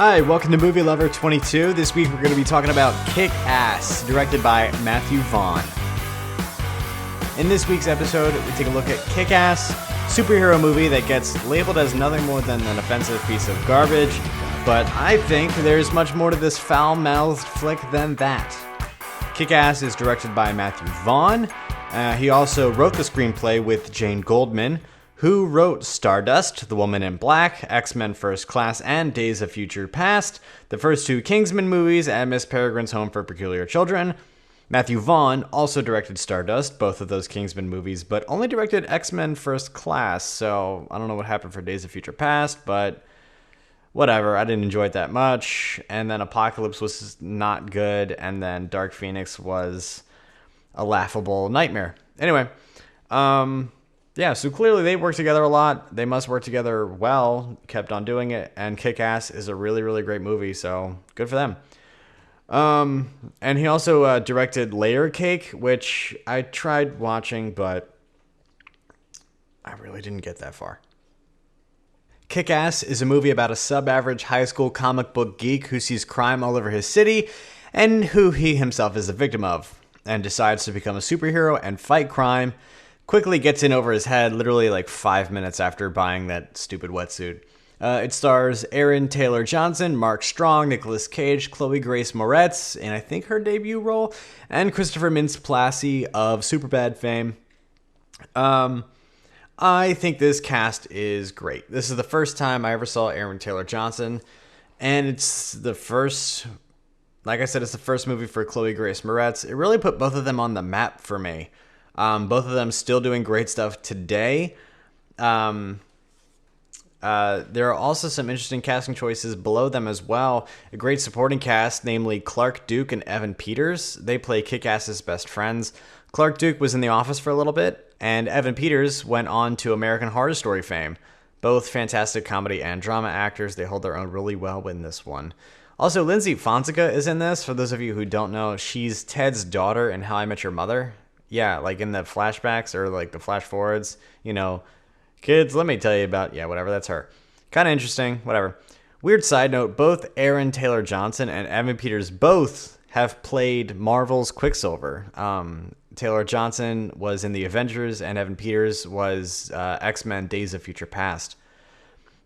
Hi, welcome to Movielover22. This week we're going to be talking about Kick-Ass, directed by Matthew Vaughn. In this week's episode, we take a look at Kick-Ass, superhero movie that gets labeled as nothing more than an offensive piece of garbage, but I think there's much more to this foul-mouthed flick than that. Kick-Ass is directed by Matthew Vaughn. He also wrote the screenplay with Jane Goldman, who wrote Stardust, The Woman in Black, X-Men First Class, and Days of Future Past, the first two Kingsman movies, and Miss Peregrine's Home for Peculiar Children. Matthew Vaughn also directed Stardust, both of those Kingsman movies, but only directed X-Men First Class, so I don't know what happened for Days of Future Past, but whatever, I didn't enjoy it that much. And then Apocalypse was not good, and then Dark Phoenix was a laughable nightmare. Anyway, yeah, so clearly they work together a lot. They must work together well, kept on doing it, and Kick-Ass is a really, really great movie, so good for them. And he also directed Layer Cake, which I tried watching, but I really didn't get that far. Kick-Ass is a movie about a sub-average high school comic book geek who sees crime all over his city and who he himself is a victim of, and decides to become a superhero and fight crime. Quickly gets in over his head literally like 5 minutes after buying that stupid wetsuit. It stars Aaron Taylor Johnson, Mark Strong, Nicolas Cage, Chloe Grace Moretz, in I think her debut role, and Christopher Mintz-Plasse of Superbad fame. I think this cast is great. This is the first time I ever saw Aaron Taylor Johnson, and it's the first, like I said, it's the first movie for Chloe Grace Moretz. It really put both of them on the map for me. Both of them still doing great stuff today. There are also some interesting casting choices below them as well. A great supporting cast, namely Clark Duke and Evan Peters. They play Kick-Ass's best friends. Clark Duke was in The Office for a little bit, and Evan Peters went on to American Horror Story fame. Both fantastic comedy and drama actors. They hold their own really well in this one. Also, Lindsay Fonseca is in this. For those of you who don't know, she's Ted's daughter in How I Met Your Mother. Yeah, like in the flashbacks or like the flash forwards, you know, kids, let me tell you about, yeah, whatever, that's her. Kind of interesting, whatever. Weird side note, both Aaron Taylor Johnson and Evan Peters both have played Marvel's Quicksilver. Taylor Johnson was in The Avengers and Evan Peters was X-Men Days of Future Past.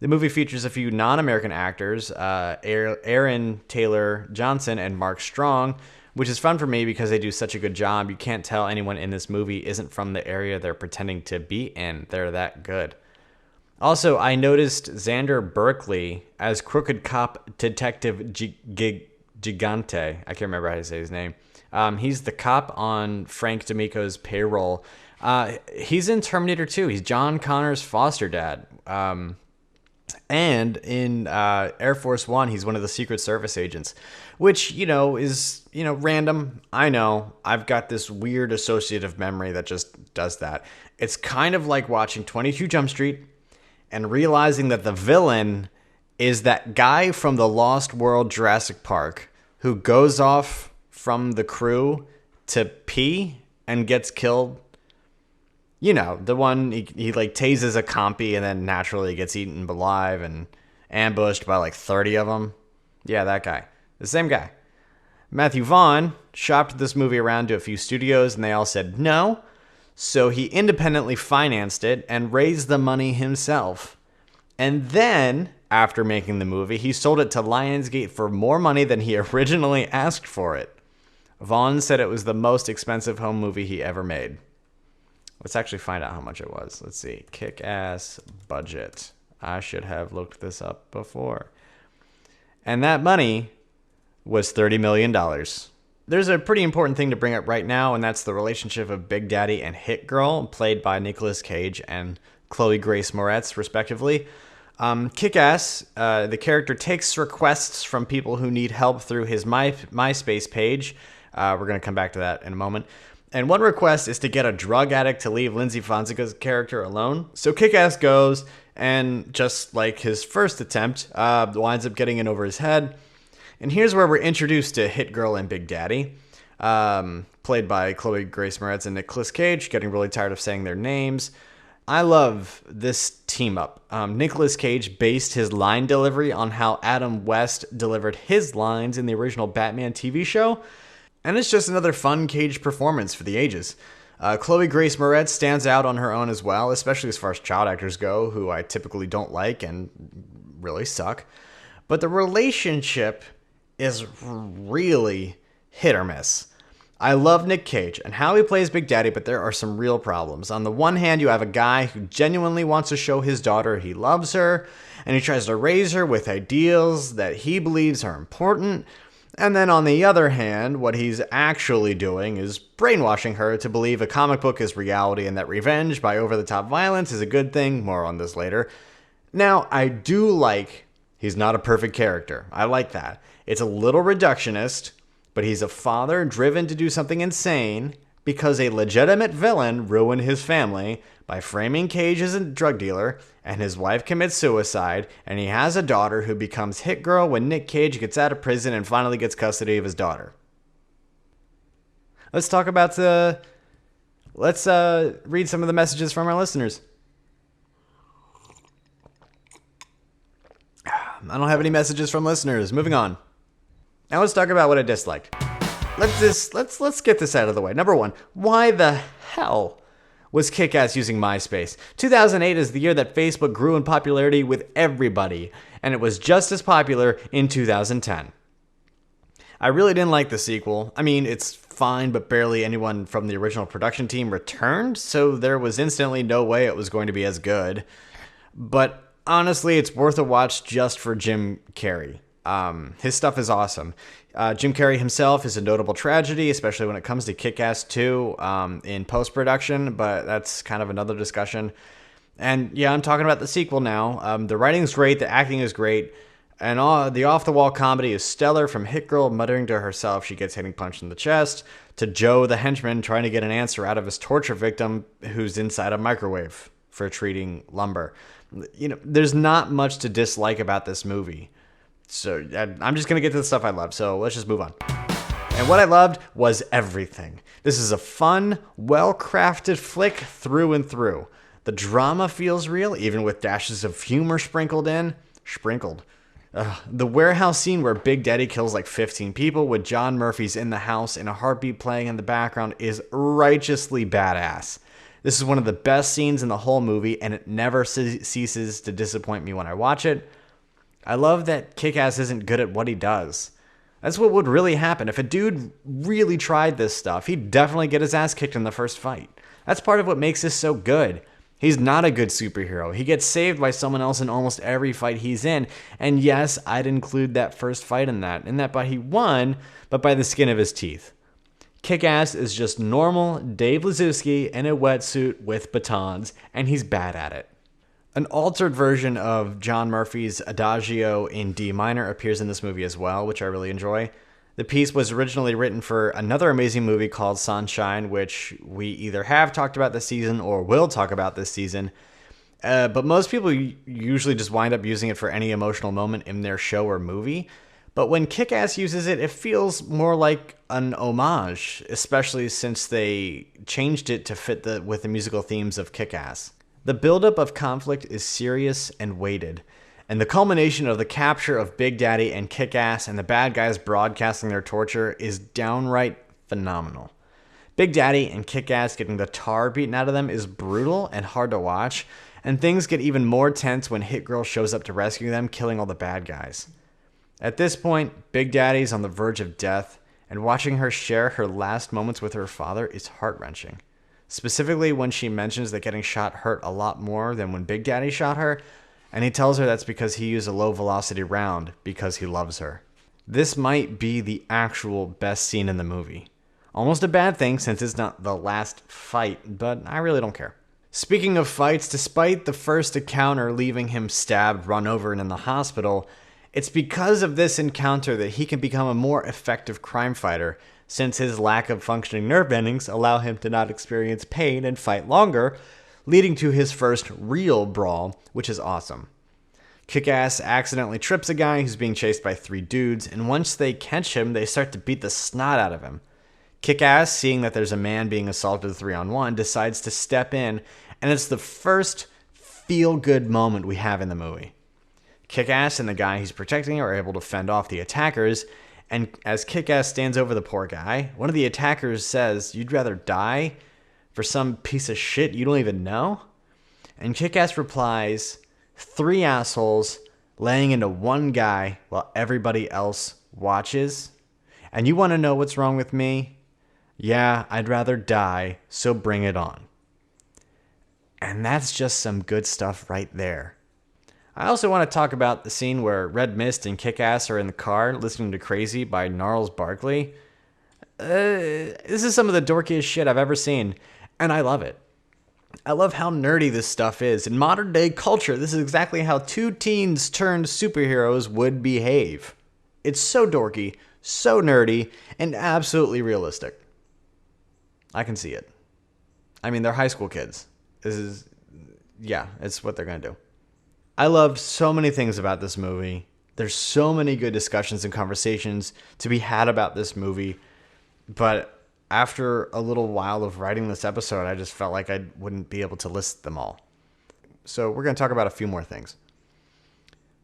The movie features a few non-American actors, Aaron Taylor Johnson and Mark Strong, which is fun for me because they do such a good job. You can't tell anyone in this movie isn't from the area they're pretending to be in. They're that good. Also, I noticed Xander Berkeley as Crooked Cop Detective Gigante. I can't remember how to say his name. He's the cop on Frank D'Amico's payroll. He's in Terminator 2. He's John Connor's foster dad. And in Air Force One, he's one of the Secret Service agents, which, is, random. I know. I've got this weird associative memory that just does that. It's kind of like watching 22 Jump Street and realizing that the villain is that guy from the Lost World Jurassic Park who goes off from the crew to pee and gets killed. You know, the one he like tases a compy and then naturally gets eaten alive and ambushed by like 30 of them. Yeah, that guy. The same guy. Matthew Vaughn shopped this movie around to a few studios and they all said no. So he independently financed it and raised the money himself. And then, after making the movie, he sold it to Lionsgate for more money than he originally asked for it. Vaughn said it was the most expensive home movie he ever made. Let's actually find out how much it was. Let's see. Kick-Ass budget. I should have looked this up before. And that money was $30 million. There's a pretty important thing to bring up right now, and that's the relationship of Big Daddy and Hit Girl, played by Nicolas Cage and Chloe Grace Moretz, respectively. Kick-Ass, the character takes requests from people who need help through his MySpace page. We're going to come back to that in a moment. And one request is to get a drug addict to leave Lindsay Fonseca's character alone. So Kick-Ass goes, and just like his first attempt, winds up getting in over his head. And here's where we're introduced to Hit Girl and Big Daddy, played by Chloe Grace Moretz and Nicolas Cage, getting really tired of saying their names. I love this team up. Nicolas Cage based his line delivery on how Adam West delivered his lines in the original Batman TV show, and it's just another fun Cage performance for the ages. Chloe Grace Moretz stands out on her own as well, especially as far as child actors go, who I typically don't like and really suck. But the relationship is really hit or miss. I love Nick Cage and how he plays Big Daddy, but there are some real problems. On the one hand, you have a guy who genuinely wants to show his daughter he loves her, and he tries to raise her with ideals that he believes are important. And then on the other hand, what he's actually doing is brainwashing her to believe a comic book is reality and that revenge by over-the-top violence is a good thing. More on this later. Now, I do like he's not a perfect character. I like that. It's a little reductionist, but he's a father driven to do something insane because a legitimate villain ruined his family by framing Cage as a drug dealer, and his wife commits suicide, and he has a daughter who becomes hit girl when Nick Cage gets out of prison and finally gets custody of his daughter. Let's talk about let's read some of the messages from our listeners. I don't have any messages from listeners. Moving on. Now let's talk about what I disliked. Let's get this out of the way. Number one, why the hell was Kick-Ass using MySpace? 2008 is the year that Facebook grew in popularity with everybody, and it was just as popular in 2010. I really didn't like the sequel. I mean, it's fine, but barely anyone from the original production team returned, so there was instantly no way it was going to be as good. But honestly, it's worth a watch just for Jim Carrey. His stuff is awesome. Jim Carrey himself is a notable tragedy, especially when it comes to Kick-Ass 2 in post-production, but that's kind of another discussion. And yeah, I'm talking about the sequel now. The writing's great, the acting is great, and the off-the-wall comedy is stellar, from Hit Girl muttering to herself she gets hitting punched in the chest, to Joe the henchman trying to get an answer out of his torture victim who's inside a microwave for treating lumber. You know, there's not much to dislike about this movie. So I'm just going to get to the stuff I love, so let's just move on. And what I loved was everything. This is a fun, well-crafted flick through and through. The drama feels real, even with dashes of humor sprinkled in. The warehouse scene where Big Daddy kills like 15 people with John Murphy's In the House and a heartbeat playing in the background is righteously badass. This is one of the best scenes in the whole movie, and it never ceases to disappoint me when I watch it. I love that Kick-Ass isn't good at what he does. That's what would really happen. If a dude really tried this stuff, he'd definitely get his ass kicked in the first fight. That's part of what makes this so good. He's not a good superhero. He gets saved by someone else in almost every fight he's in. And yes, I'd include that first fight in that by he won, but by the skin of his teeth. Kick-Ass is just normal Dave Lazuski in a wetsuit with batons, and he's bad at it. An altered version of John Murphy's Adagio in D minor appears in this movie as well, which I really enjoy. The piece was originally written for another amazing movie called Sunshine, which we either have talked about this season or will talk about this season. But most people usually just wind up using it for any emotional moment in their show or movie. But when Kick-Ass uses it, it feels more like an homage, especially since they changed it to fit with the musical themes of Kick-Ass. The buildup of conflict is serious and weighted, and the culmination of the capture of Big Daddy and Kick-Ass and the bad guys broadcasting their torture is downright phenomenal. Big Daddy and Kick-Ass getting the tar beaten out of them is brutal and hard to watch, and things get even more tense when Hit Girl shows up to rescue them, killing all the bad guys. At this point, Big Daddy's on the verge of death, and watching her share her last moments with her father is heart-wrenching. Specifically when she mentions that getting shot hurt a lot more than when Big Daddy shot her, and he tells her that's because he used a low-velocity round because he loves her. This might be the actual best scene in the movie. Almost a bad thing since it's not the last fight, but I really don't care. Speaking of fights, despite the first encounter leaving him stabbed, run over, and in the hospital, it's because of this encounter that he can become a more effective crime fighter, since his lack of functioning nerve endings allow him to not experience pain and fight longer, leading to his first real brawl, which is awesome. Kick-Ass accidentally trips a guy who's being chased by 3 dudes, and once they catch him, they start to beat the snot out of him. Kick-Ass, seeing that there's a man being assaulted 3-on-1, decides to step in, and it's the first feel-good moment we have in the movie. Kick-Ass and the guy he's protecting are able to fend off the attackers, and as Kick-Ass stands over the poor guy, one of the attackers says, "You'd rather die for some piece of shit you don't even know?" And Kick-Ass replies, "3 assholes laying into one guy while everybody else watches. And you want to know what's wrong with me? Yeah, I'd rather die, so bring it on." And that's just some good stuff right there. I also want to talk about the scene where Red Mist and Kick-Ass are in the car listening to Crazy by Gnarls Barkley. This is some of the dorkiest shit I've ever seen, and I love it. I love how nerdy this stuff is. In modern day culture, this is exactly how 2 teens turned superheroes would behave. It's so dorky, so nerdy, and absolutely realistic. I can see it. I mean, they're high school kids. It's what they're going to do. I loved so many things about this movie. There's so many good discussions and conversations to be had about this movie, but after a little while of writing this episode, I just felt like I wouldn't be able to list them all. So we're going to talk about a few more things.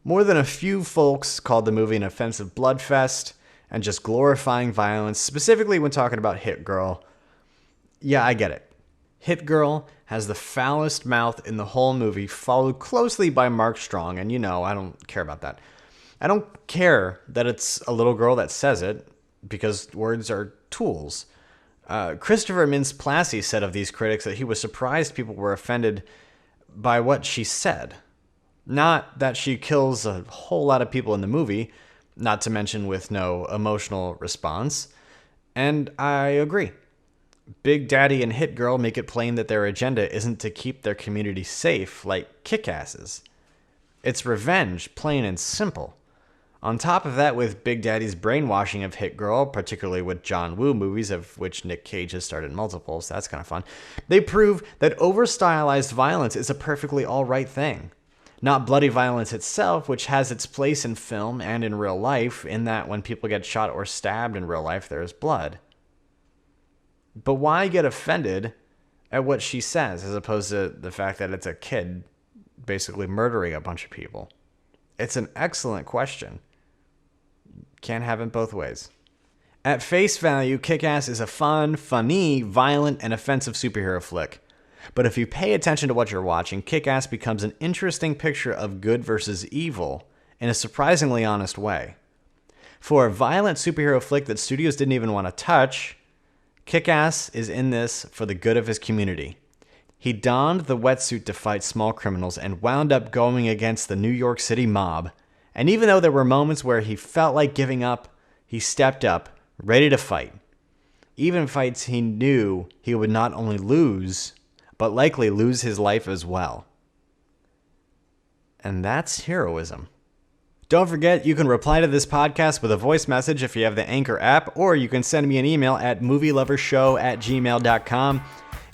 More than a few folks called the movie an offensive bloodfest and just glorifying violence, specifically when talking about Hit Girl. Yeah, I get it. Hit Girl has the foulest mouth in the whole movie, followed closely by Mark Strong, and I don't care about that. I don't care that it's a little girl that says it, because words are tools. Christopher Mintz-Plasse said of these critics that he was surprised people were offended by what she said. Not that she kills a whole lot of people in the movie, not to mention with no emotional response. And I agree. Big Daddy and Hit Girl make it plain that their agenda isn't to keep their community safe like Kick-Ass's. It's revenge, plain and simple. On top of that, with Big Daddy's brainwashing of Hit Girl, particularly with John Woo movies, of which Nick Cage has started multiples, that's kind of fun, they prove that over-stylized violence is a perfectly alright thing. Not bloody violence itself, which has its place in film and in real life, in that when people get shot or stabbed in real life, there is blood. But why get offended at what she says, as opposed to the fact that it's a kid basically murdering a bunch of people? It's an excellent question. Can't have it both ways. At face value, Kick-Ass is a funny, violent, and offensive superhero flick. But if you pay attention to what you're watching, Kick-Ass becomes an interesting picture of good versus evil in a surprisingly honest way. For a violent superhero flick that studios didn't even want to touch, Kick-Ass is in this for the good of his community. He donned the wetsuit to fight small criminals and wound up going against the New York City mob. And even though there were moments where he felt like giving up, he stepped up, ready to fight. Even fights he knew he would not only lose, but likely lose his life as well. And that's heroism. Don't forget, you can reply to this podcast with a voice message if you have the Anchor app, or you can send me an email at movielovershow@gmail.com.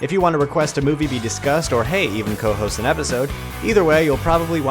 If you want to request a movie be discussed, or hey, even co-host an episode, either way, you'll probably wind up